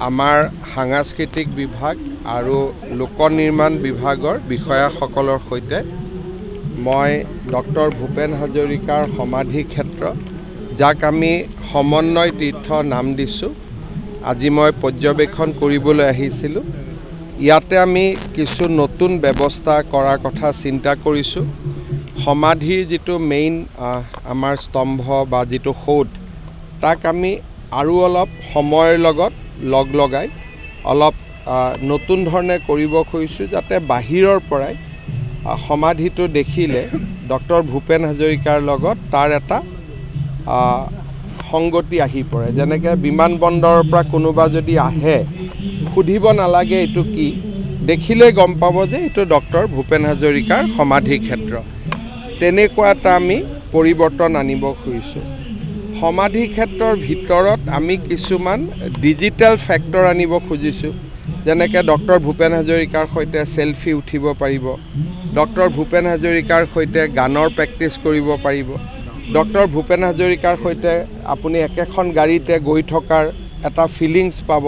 আমাৰ সাংস্কৃতিক বিভাগ আৰু লোক নিৰ্মাণ বিভাগৰ বিষয়াসকলৰ সৈতে মই ডক্টৰ ভূপেন হাজৰিকাৰ সমাধি ক্ষেত্ৰ যাক আমি সমন্বয় তীৰ্থ নাম দিছোঁ আজি মই পৰ্যবেক্ষণ কৰিবলৈ আহিছিলোঁ। ইয়াতে আমি কিছু নতুন ব্যৱস্থা কৰাৰ কথা চিন্তা কৰিছোঁ। সমাধিৰ যিটো মেইন আমাৰ স্তম্ভ বা যিটো সৌধ তাক আমি আৰু অলপ সময়ৰ লগত লগাই অলপ নতুন ধৰণে কৰিব খুজিছোঁ, যাতে বাহিৰৰ পৰাই সমাধিটো দেখিলে ডক্টৰ ভূপেন হাজৰিকাৰ লগত তাৰ এটা সংগতি আহি পৰে। যেনেকৈ বিমানবন্দৰৰ পৰা কোনোবা যদি আহে সুধিব নালাগে এইটো কি, দেখিলেই গম পাব যে এইটো ডক্টৰ ভূপেন হাজৰিকাৰ সমাধি ক্ষেত্ৰ। তেনেকুৱা এটা আমি পৰিৱৰ্তন আনিব খুজিছোঁ। সমাধি ক্ষেত্ৰৰ ভিতৰত আমি কিছুমান ডিজিটেল ফেক্টৰ আনিব খুজিছোঁ, যেনেকৈ ডক্টৰ ভূপেন হাজৰিকাৰ সৈতে চেলফি উঠিব পাৰিব, ডক্টৰ ভূপেন হাজৰিকাৰ সৈতে গানৰ প্ৰেক্টিছ কৰিব পাৰিব, ডক্টৰ ভূপেন হাজৰিকাৰ সৈতে আপুনি একেখন গাড়ীতে গৈ থকাৰ এটা ফিলিংছ পাব।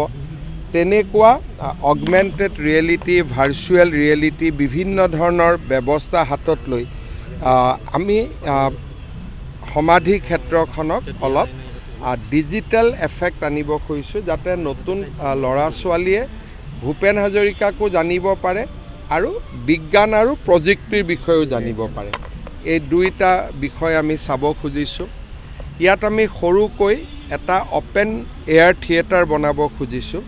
তেনেকুৱা অগমেণ্টেড ৰিয়েলিটি, ভাৰ্চুৱেল ৰিয়েলিটি বিভিন্ন ধৰণৰ ব্যৱস্থা হাতত লৈ আমি সমাধি ক্ষেত্ৰখনক অলপ ডিজিটেল এফেক্ট আনিব খুজিছোঁ, যাতে নতুন ল'ৰা ছোৱালীয়ে ভূপেন হাজৰিকাকো জানিব পাৰে আৰু বিজ্ঞান আৰু প্ৰযুক্তিৰ বিষয়েও জানিব পাৰে। এই দুইটা বিষয় আমি চাব খুজিছোঁ। ইয়াত আমি সৰুকৈ এটা অ'পেন এয়াৰ থিয়েটাৰ বনাব খুজিছোঁ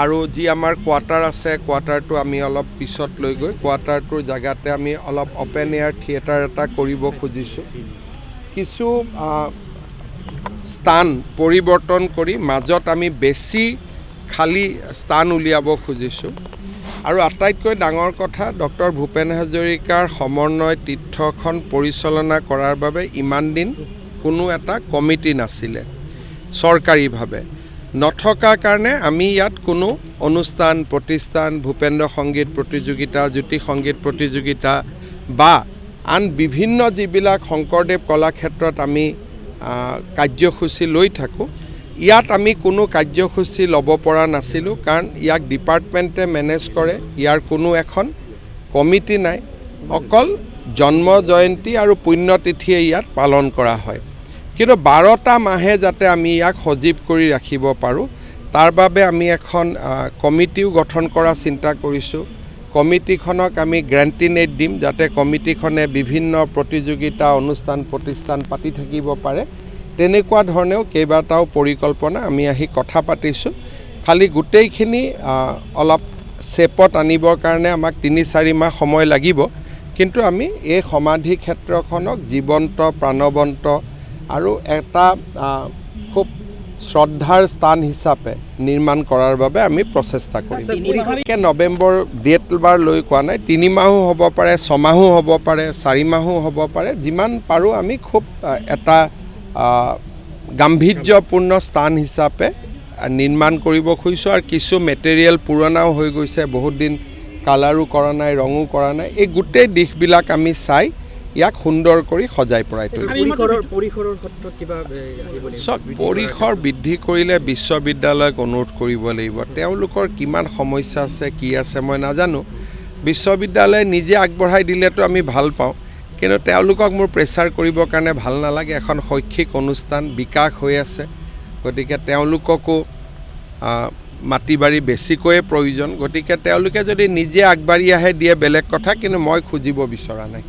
আৰু যি আমাৰ কোৱাৰ্টাৰ আছে কোৱাৰ্টাৰটো আমি অলপ পিছত লৈ গৈ কোৱাৰ্টাৰটোৰ জেগাতে আমি অলপ অ'পেন এয়াৰ থিয়েটাৰ এটা কৰিব খুজিছোঁ। কিছু স্থান পৰিৱৰ্তন কৰি মাজত আমি বেছি খালী স্থান উলিয়াব খুজিছোঁ। আৰু আটাইতকৈ ডাঙৰ কথা, ডক্টৰ ভূপেন হাজৰিকাৰ সমন্বয় তীৰ্থখন পৰিচালনা কৰাৰ বাবে ইমান দিন কোনো এটা কমিটি নাছিলে চৰকাৰীভাৱে। নথকাৰ কাৰণে আমি ইয়াত কোনো অনুষ্ঠান প্ৰতিষ্ঠান, ভূপেন্দ্ৰ সংগীত প্ৰতিযোগিতা, জ্যোতি সংগীত প্ৰতিযোগিতা বা আন বিভিন্ন যিবিলাক শংকৰদেৱ কলাক্ষেত্ৰত আমি কাৰ্যসূচী লৈ থাকোঁ, ইয়াত আমি কোনো কাৰ্যসূচী ল'ব পৰা নাছিলোঁ, কাৰণ ইয়াক ডিপাৰ্টমেণ্টে মেনেজ কৰে। ইয়াৰ কোনো এখন কমিটি নাই, অকল জন্ম জয়ন্তী আৰু পুণ্যতিথিয়ে ইয়াত পালন কৰা হয়। কিন্তু 12টা মাহে যাতে আমি ইয়াক সজীৱ কৰি ৰাখিব পাৰোঁ, তাৰ বাবে আমি এখন কমিটিও গঠন কৰা চিন্তা কৰিছোঁ। কমিটিখনক আমি গ্ৰেণ্টিনেট দিম, যাতে কমিটিখনে বিভিন্ন প্ৰতিযোগিতা, অনুষ্ঠান প্ৰতিষ্ঠান পাতি থাকিব পাৰে। তেনেকুৱা ধৰণেও কেইবাটাও পৰিকল্পনা আমি আহি কথা পাতিছোঁ। খালি গোটেইখিনি অলপ চেপত আনিবৰ কাৰণে আমাক 3-4 মাহ সময় লাগিব, কিন্তু আমি এই সমাধি ক্ষেত্ৰখনক জীৱন্ত, প্ৰাণৱন্ত আৰু এটা খুব শ্ৰদ্ধাৰ স্থান হিচাপে নিৰ্মাণ কৰাৰ বাবে আমি প্ৰচেষ্টা কৰিম। নৱেম্বৰ ডেট বাৰ লৈ কোৱা নাই, 3 মাহো হ'ব পাৰে, 6 মাহো হ'ব পাৰে, 4 মাহো হ'ব পাৰে। যিমান পাৰোঁ আমি খুব এটা গাম্ভীৰ্যপূৰ্ণ স্থান হিচাপে নিৰ্মাণ কৰিব খুজিছোঁ। আৰু কিছু মেটেৰিয়েল পুৰণাও হৈ গৈছে, বহুত দিন কালাৰো কৰা নাই, ৰঙো কৰা নাই। এই গোটেই দিশবিলাক আমি চাই ইয়াক সুন্দৰ কৰি সজাই পৰাই তুলিম। পৰিসৰ বৃদ্ধি কৰিলে বিশ্ববিদ্যালয়ক অনুৰোধ কৰিব লাগিব। তেওঁলোকৰ কিমান সমস্যা আছে, কি আছে মই নাজানো। বিশ্ববিদ্যালয়ে নিজে আগবঢ়াই দিলেতো আমি ভাল পাওঁ, কিন্তু তেওঁলোকক মোৰ প্ৰেছাৰ কৰিবৰ কাৰণে ভাল নালাগে। এখন শৈক্ষিক অনুষ্ঠান বিকাশ হৈ আছে, গতিকে তেওঁলোককো মাটি বাৰী বেছিকৈয়ে প্ৰয়োজন। গতিকে তেওঁলোকে যদি নিজে আগবাঢ়ি আহে দিয়ে বেলেগ কথা, কিন্তু মই খুজিব বিচৰা নাই।